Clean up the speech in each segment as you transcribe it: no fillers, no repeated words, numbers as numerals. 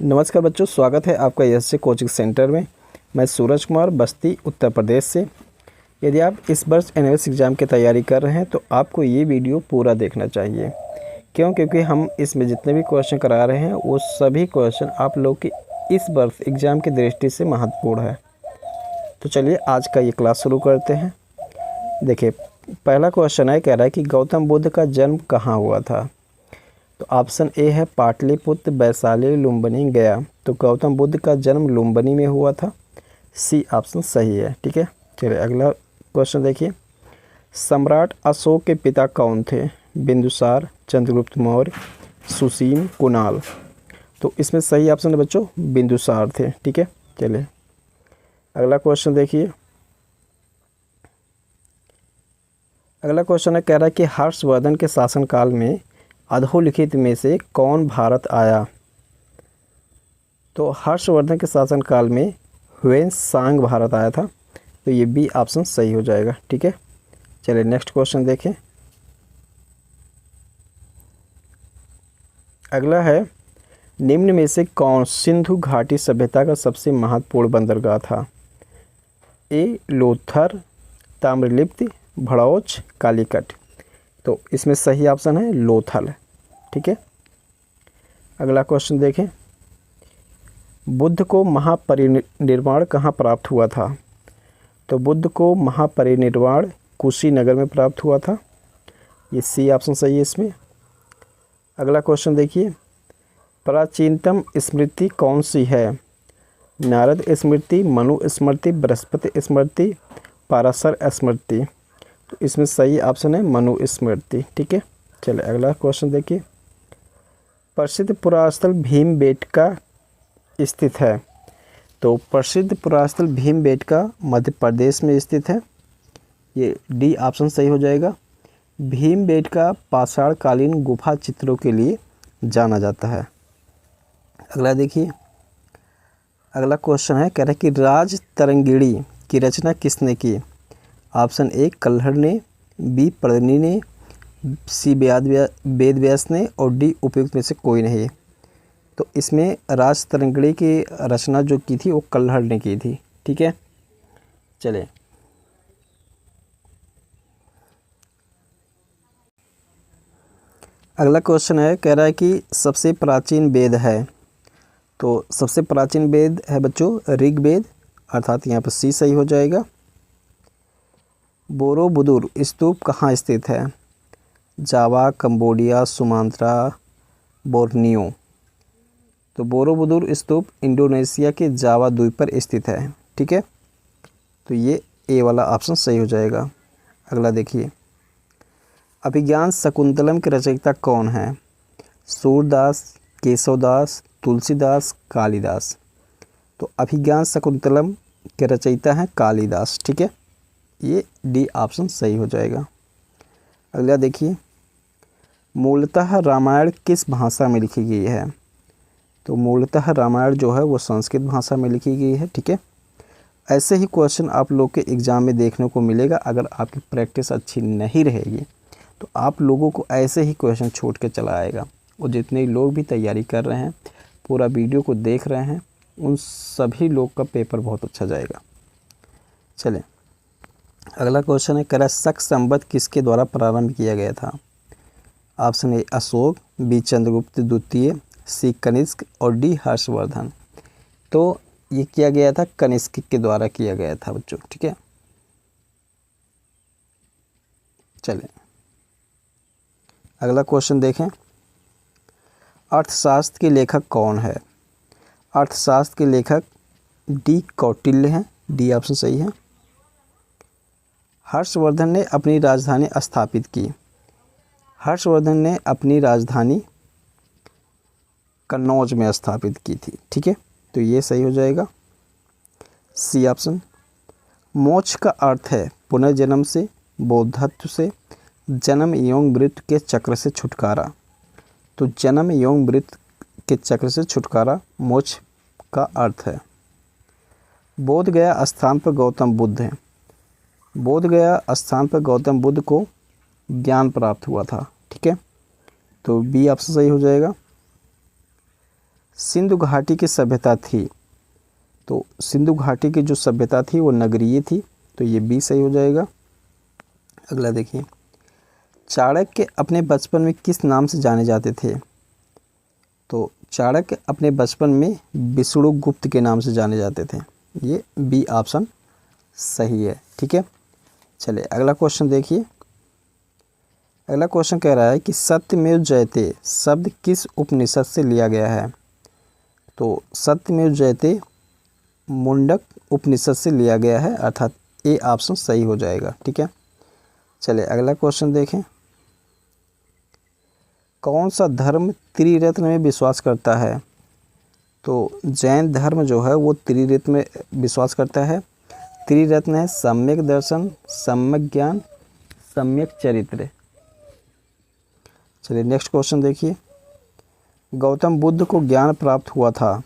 नमस्कार बच्चों, स्वागत है आपका एसएससी कोचिंग सेंटर में। मैं सूरज कुमार, बस्ती, उत्तर प्रदेश से। यदि आप इस वर्ष एनएस एग्ज़ाम की तैयारी कर रहे हैं तो आपको ये वीडियो पूरा देखना चाहिए। क्योंकि हम इसमें जितने भी क्वेश्चन करा रहे हैं वो सभी क्वेश्चन आप लोग के इस वर्ष एग्ज़ाम की दृष्टि से महत्वपूर्ण है। तो चलिए आज का ये क्लास शुरू करते हैं। देखिए, पहला क्वेश्चन है, कह रहा है कि गौतम बुद्ध का जन्म कहाँ हुआ था। तो ऑप्शन ए है पाटलिपुत्र, वैशाली, लुम्बिनी, गया। तो गौतम बुद्ध का जन्म लुम्बिनी में हुआ था। सी ऑप्शन सही है। ठीक है, चलिए अगला क्वेश्चन देखिए। सम्राट अशोक के पिता कौन थे? बिंदुसार, चंद्रगुप्त मौर्य, सुसीम, कुणाल। तो इसमें सही ऑप्शन है बच्चों बिंदुसार थे। ठीक है, चलिए अगला क्वेश्चन देखिए। अगला क्वेश्चन है, कह रहा है कि हर्षवर्धन के शासनकाल में अधोलिखित में से कौन भारत आया? तो हर्षवर्धन के शासनकाल में ह्वेन-त्सांग भारत आया था। तो ये बी ऑप्शन सही हो जाएगा। ठीक है, चलिए नेक्स्ट क्वेश्चन देखें। अगला है, निम्न में से कौन सिंधु घाटी सभ्यता का सबसे महत्वपूर्ण बंदरगाह था? ए लोथर, ताम्रलिप्ति, भड़ौच, कालीकट। तो इसमें सही ऑप्शन है लोथल। ठीक है, अगला क्वेश्चन देखें। बुद्ध को महापरिनिर्वाण कहाँ प्राप्त हुआ था? तो बुद्ध को महापरिनिर्वाण कुशीनगर में प्राप्त हुआ था। ये सी ऑप्शन सही है इसमें। अगला क्वेश्चन देखिए। प्राचीनतम स्मृति कौन सी है? नारद स्मृति, मनु स्मृति, बृहस्पति स्मृति, पाराशर स्मृति। तो इसमें सही ऑप्शन है मनु स्मृति। ठीक है, चलिए अगला क्वेश्चन देखिए। प्रसिद्ध पुरास्थल भीमबेटका स्थित है। तो प्रसिद्ध पुरास्थल भीमबेटका मध्य प्रदेश में स्थित है। ये डी ऑप्शन सही हो जाएगा। भीमबेटका पाषाणकालीन गुफा चित्रों के लिए जाना जाता है। अगला देखिए। अगला क्वेश्चन है, कह रहा है कि राज तरंगिणी की रचना किसने की? ऑप्शन ए कल्हड़ ने, बी पर्दनी ने, सी वेद व्यास ने और डी उपयुक्त में से कोई नहीं। तो इसमें राज तरंगिणी की रचना जो की थी वो कल्हड़ ने की थी। ठीक है, चलिए अगला क्वेश्चन है, कह रहा है कि सबसे प्राचीन वेद है। तो सबसे प्राचीन वेद है बच्चों ऋग्वेद, अर्थात यहाँ पर सी सही हो जाएगा। बोरोबुदुर स्तूप कहाँ स्थित है? जावा, कंबोडिया, सुमात्रा, बोर्नियो। तो बोरोबुदुर स्तूप इंडोनेशिया के जावा द्वीप पर स्थित है। ठीक है, तो ये ए वाला ऑप्शन सही हो जाएगा। अगला देखिए। अभिज्ञान शकुंतलम के रचयिता कौन है? सूरदास, केशवदास, तुलसीदास, कालिदास। तो अभिज्ञान शकुंतलम के रचयिता हैं कालिदास। ठीक है, ये डी ऑप्शन सही हो जाएगा। अगला देखिए। मूलतः रामायण किस भाषा में लिखी गई है? तो मूलतः रामायण जो है वो संस्कृत भाषा में लिखी गई है। ठीक है, ऐसे ही क्वेश्चन आप लोग के एग्ज़ाम में देखने को मिलेगा। अगर आपकी प्रैक्टिस अच्छी नहीं रहेगी तो आप लोगों को ऐसे ही क्वेश्चन छूट के चला आएगा। और जितने लोग भी तैयारी कर रहे हैं, पूरा वीडियो को देख रहे हैं, उन सभी लोग का पेपर बहुत अच्छा जाएगा। चलें अगला क्वेश्चन है, कह शक संवत किसके द्वारा प्रारंभ किया गया था? Option A Ashoka, B Chandragupta द्वितीय, सी कनिष्क और डी हर्षवर्धन। तो ये किया गया था कनिष्क के द्वारा किया गया था बच्चों। ठीक है, चलें अगला क्वेश्चन देखें। अर्थशास्त्र के लेखक कौन है? अर्थशास्त्र के लेखक डी कौटिल्य हैं। डी ऑप्शन सही है। हर्षवर्धन ने अपनी राजधानी स्थापित की। हर्षवर्धन ने अपनी राजधानी कन्नौज में स्थापित की थी। ठीक है, तो ये सही हो जाएगा। C option. मोक्ष का अर्थ है पुनर्जन्म से, बौद्धत्व से, जन्म एवं मृत्यु के चक्र से छुटकारा। तो जन्म एवं मृत्यु के चक्र से छुटकारा मोक्ष का अर्थ है। बोध गया स्थान पर गौतम बुद्ध हैं। बोध गया स्थान पर गौतम बुद्ध को ज्ञान प्राप्त हुआ था। ठीक है, तो बी ऑप्शन सही हो जाएगा। सिंधु घाटी की सभ्यता थी, तो सिंधु घाटी की जो सभ्यता थी वो नगरीय थी, तो ये बी सही हो जाएगा। अगला देखिए, चाणक्य अपने बचपन में किस नाम से जाने जाते थे? तो चाणक्य अपने बचपन में विष्णुगुप्त के नाम से जाने जाते थे, ये बी ऑप्शन सही है। ठीक है, चलिए अगला क्वेश्चन देखिए। अगला क्वेश्चन कह रहा है कि सत्यमेव जयते शब्द किस उपनिषद से लिया गया है? तो सत्यमेव जयते मुंडक उपनिषद से लिया गया है, अर्थात ए ऑप्शन सही हो जाएगा। ठीक है, चलिए अगला क्वेश्चन देखें। कौन सा धर्म त्रिरत्न में विश्वास करता है? तो जैन धर्म जो है वो त्रिरत्न में विश्वास करता है। त्रिरत्न है सम्यक दर्शन, सम्यक ज्ञान, सम्यक चरित्र। चलिए नेक्स्ट क्वेश्चन देखिए। गौतम बुद्ध को ज्ञान प्राप्त हुआ था,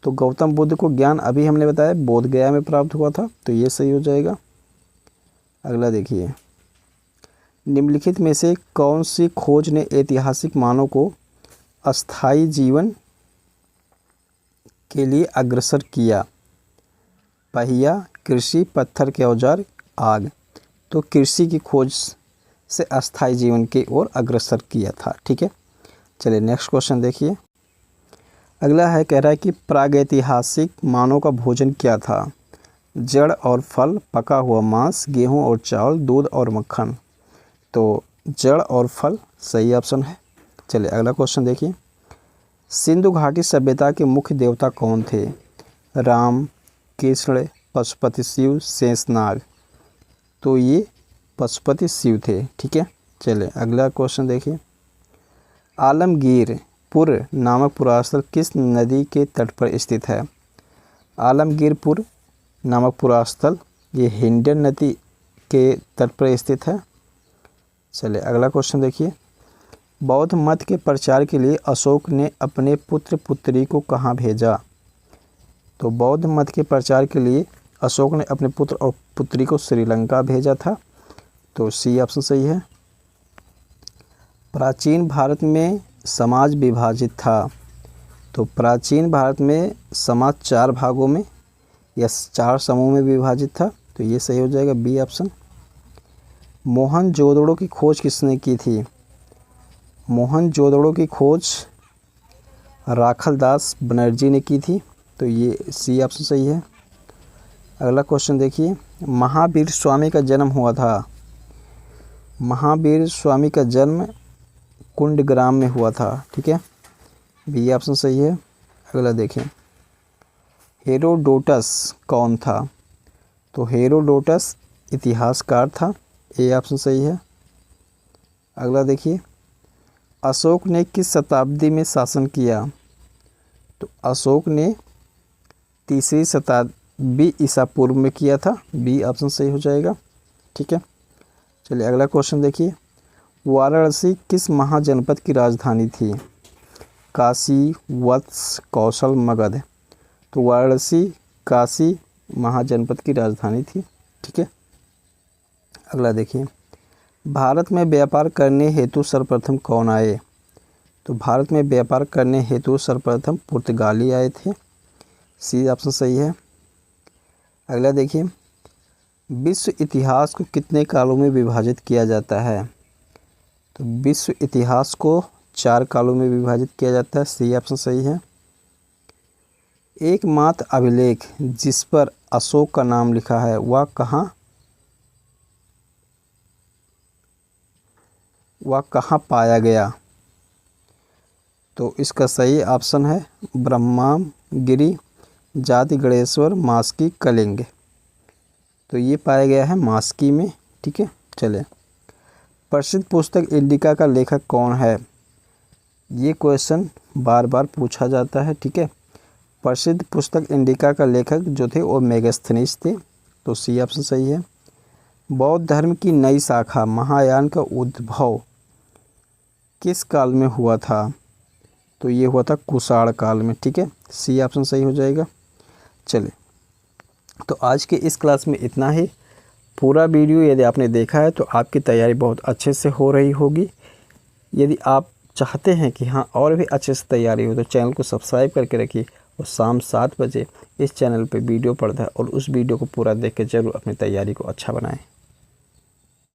तो गौतम बुद्ध को ज्ञान अभी हमने बताया बोध गया में प्राप्त हुआ था, तो ये सही हो जाएगा। अगला देखिए, निम्नलिखित में से कौन सी खोज ने ऐतिहासिक मानव को अस्थायी जीवन के लिए अग्रसर किया? पहिया, कृषि, पत्थर के औजार, आग। तो कृषि की खोज से अस्थायी जीवन की ओर अग्रसर किया था। ठीक है, चलिए नेक्स्ट क्वेश्चन देखिए। अगला है, कह रहा है कि प्रागैतिहासिक मानव का भोजन क्या था? जड़ और फल, पका हुआ मांस, गेहूं और चावल, दूध और मक्खन। तो जड़ और फल सही ऑप्शन है। चलिए अगला क्वेश्चन देखिए। सिंधु घाटी सभ्यता के मुख्य देवता कौन थे? राम, कृष्ण, पशुपति शिव, शेषनाग। तो ये पशुपति शिव थे। ठीक है, चलिए अगला क्वेश्चन देखिए। आलमगीरपुर नामक पुरास्थल किस नदी के तट पर स्थित है? आलमगीरपुर नामक पुरास्थल ये हिंडन नदी के तट पर स्थित है। चलिए अगला क्वेश्चन देखिए। बौद्ध मत के प्रचार के लिए अशोक ने अपने पुत्र पुत्री को कहाँ भेजा? तो बौद्ध मत के प्रचार के लिए अशोक ने अपने पुत्र और पुत्री को श्रीलंका भेजा था, तो सी ऑप्शन सही है। प्राचीन भारत में समाज विभाजित था, तो प्राचीन भारत में समाज 4 भागों में या 4 समूह में विभाजित था, तो ये सही हो जाएगा बी ऑप्शन। मोहनजोदड़ो की खोज किसने की थी? मोहनजोदड़ो की खोज राखलदास बनर्जी ने की थी, तो ये सी ऑप्शन सही है। अगला क्वेश्चन देखिए। महावीर स्वामी का जन्म हुआ था। महावीर स्वामी का जन्म कुंडग्राम में हुआ था। ठीक है, बी ऑप्शन सही है। अगला देखें, हेरोडोटस कौन था? तो हेरोडोटस इतिहासकार था, ए ऑप्शन सही है। अगला देखिए, अशोक ने किस शताब्दी में शासन किया? तो अशोक ने 3री शताब्दी ईसा पूर्व में किया था, बी ऑप्शन सही हो जाएगा। ठीक है, चलिए अगला क्वेश्चन देखिए। वाराणसी किस महाजनपद की राजधानी थी? काशी, वत्स, कौशल, मगध। तो वाराणसी काशी महाजनपद की राजधानी थी। ठीक है, अगला देखिए। भारत में व्यापार करने हेतु सर्वप्रथम कौन आए? तो भारत में व्यापार करने हेतु सर्वप्रथम पुर्तगाली आए थे, सी ऑप्शन सही है। अगला देखिए। विश्व इतिहास को कितने कालों में विभाजित किया जाता है? तो विश्व इतिहास को 4 कालों में विभाजित किया जाता है, सी ऑप्शन सही है। एकमात्र अभिलेख जिस पर अशोक का नाम लिखा है वह कहाँ पाया गया? तो इसका सही ऑप्शन है ब्रह्मगिरी, जातिगढ़ेश्वर, मास्की, कलिंग। तो ये पाया गया है मास्की में। ठीक है, चले। प्रसिद्ध पुस्तक इंडिका का लेखक कौन है? ये क्वेश्चन बार बार पूछा जाता है। ठीक है, प्रसिद्ध पुस्तक इंडिका का लेखक जो थे वो मेगास्थनीज थे, तो सी ऑप्शन सही है। बौद्ध धर्म की नई शाखा महायान का उद्भव किस काल में हुआ था? तो ये हुआ था कुषाण काल में। ठीक है, सी ऑप्शन सही हो जाएगा। चलिए, तो आज के इस क्लास में इतना ही। पूरा वीडियो यदि आपने देखा है तो आपकी तैयारी बहुत अच्छे से हो रही होगी। यदि आप चाहते हैं कि हाँ और भी अच्छे से तैयारी हो तो चैनल को सब्सक्राइब करके रखिए और शाम 7 बजे इस चैनल पे वीडियो पड़ता है और उस वीडियो को पूरा देख के ज़रूर अपनी तैयारी को अच्छा बनाएं।